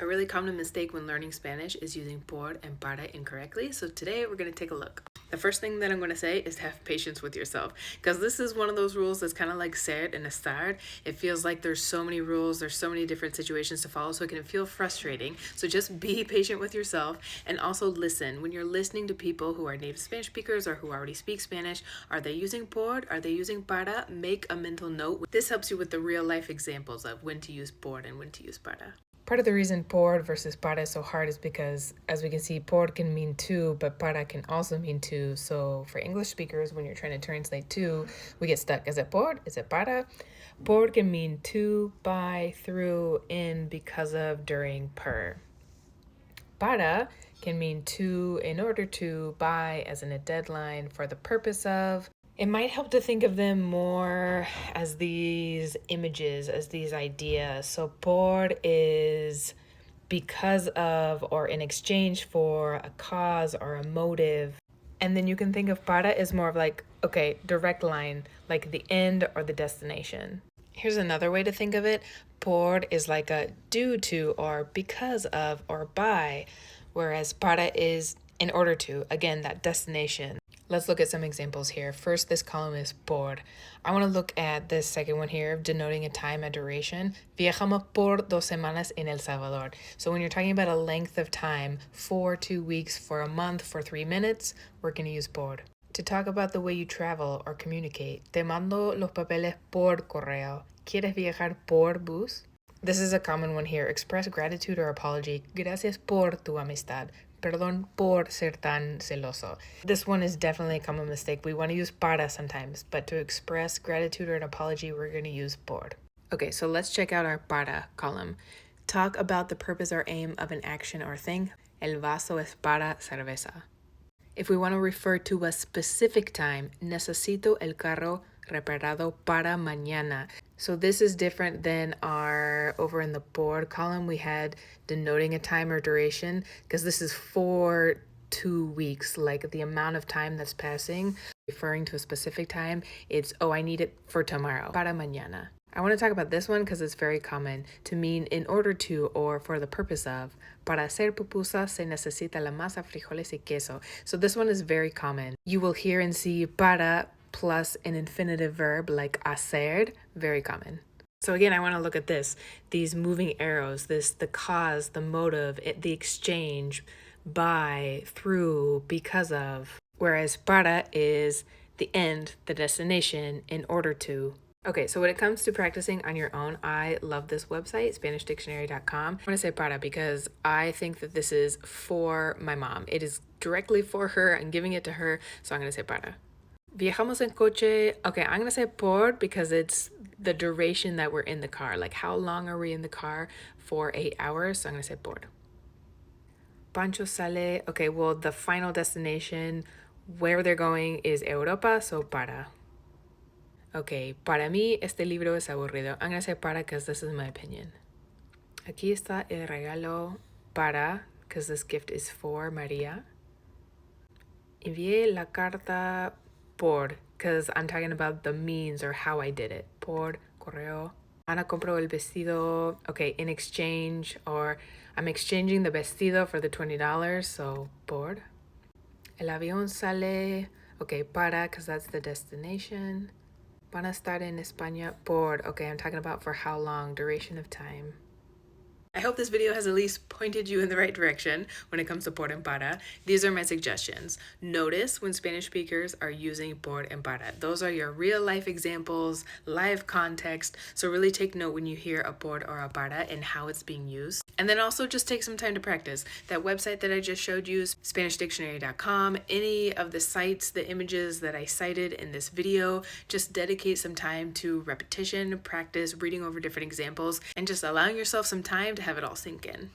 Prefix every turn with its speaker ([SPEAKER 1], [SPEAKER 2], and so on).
[SPEAKER 1] A really common mistake when learning Spanish is using por and para incorrectly, so today we're going to take a look. The first thing that I'm going to say is to have patience with yourself, because this is one of those rules that's kind of like ser and estar. It feels like there's so many rules, there's so many different situations to follow, so it can feel frustrating. So just be patient with yourself and also listen. When you're listening to people who are native Spanish speakers or who already speak Spanish, are they using por? Are they using para? Make a mental note. This helps you with the real life examples of when to use por and when to use para. Part of the reason por versus para is so hard is because, as we can see, por can mean to, but para can also mean to. So for English speakers, when you're trying to translate to, we get stuck. Is it por? Is it para? Por can mean to, by, through, in, because of, during, per. Para can mean to, in order to, by, as in a deadline, for the purpose of. It might help to think of them more as these images, as these ideas. So por is because of or in exchange for a cause or a motive. And then you can think of para as more of like, okay, direct line, like the end or the destination. Here's another way to think of it. Por is like a due to or because of or by, whereas para is in order to, again, that destination. Let's look at some examples here. First, this column is por. I want to look at this second one here, denoting a time, a duration. Viajamos por 2 semanas en El Salvador. So when you're talking about a length of time, for 2 weeks, for a month, for 3 minutes, we're going to use por. To talk about the way you travel or communicate, te mando los papeles por correo. ¿Quieres viajar por bus? This is a common one here. Express gratitude or apology. Gracias por tu amistad. Perdón por ser tan celoso. This one is definitely a common mistake. We want to use para sometimes, but to express gratitude or an apology, we're going to use por. Okay, so let's check out our para column. Talk about the purpose or aim of an action or thing. El vaso es para cerveza. If we want to refer to a specific time, necesito el carro reparado para mañana. So this is different than our, over in the por column, we had denoting a time or duration, because this is for 2 weeks, like the amount of time that's passing. Referring to a specific time, it's, oh, I need it for tomorrow, para mañana. I want to talk about this one because it's very common to mean in order to or for the purpose of. Para hacer pupusas se necesita la masa, frijoles y queso. So this one is very common. You will hear and see para plus an infinitive verb like hacer, very common. So again, I want to look at this, these moving arrows, the cause, the motive, the exchange, by, through, because of. Whereas para is the end, the destination, in order to. Okay, so when it comes to practicing on your own, I love this website, SpanishDictionary.com. I'm going to say para because I think that this is for my mom. It is directly for her. I'm giving it to her, so I'm going to say para. Viajamos en coche. Okay, I'm going to say por because it's the duration that we're in the car. Like, how long are we in the car? For 8 hours, so I'm going to say por. Pancho sale. Okay, well, the final destination, where they're going is Europa, so para. Okay, para mí este libro es aburrido. I'm going to say para because this is my opinion. Aquí está el regalo para, because this gift is for María. Envié la carta por, because I'm talking about the means or how I did it. Por correo. Ana compró el vestido, okay, in exchange, or I'm exchanging the vestido for the $20, so por. El avión sale, okay, para, because that's the destination. Van a estar en España por, okay, I'm talking about for how long, duration of time. I hope this video has at least pointed you in the right direction when it comes to por and para. These are my suggestions. Notice when Spanish speakers are using por and para. Those are your real life examples, live context. So really take note when you hear a por or a para and how it's being used. And then also just take some time to practice. That website that I just showed you, SpanishDictionary.com, any of the sites, the images that I cited in this video, just dedicate some time to repetition, practice, reading over different examples, and just allowing yourself some time to have it all sink in.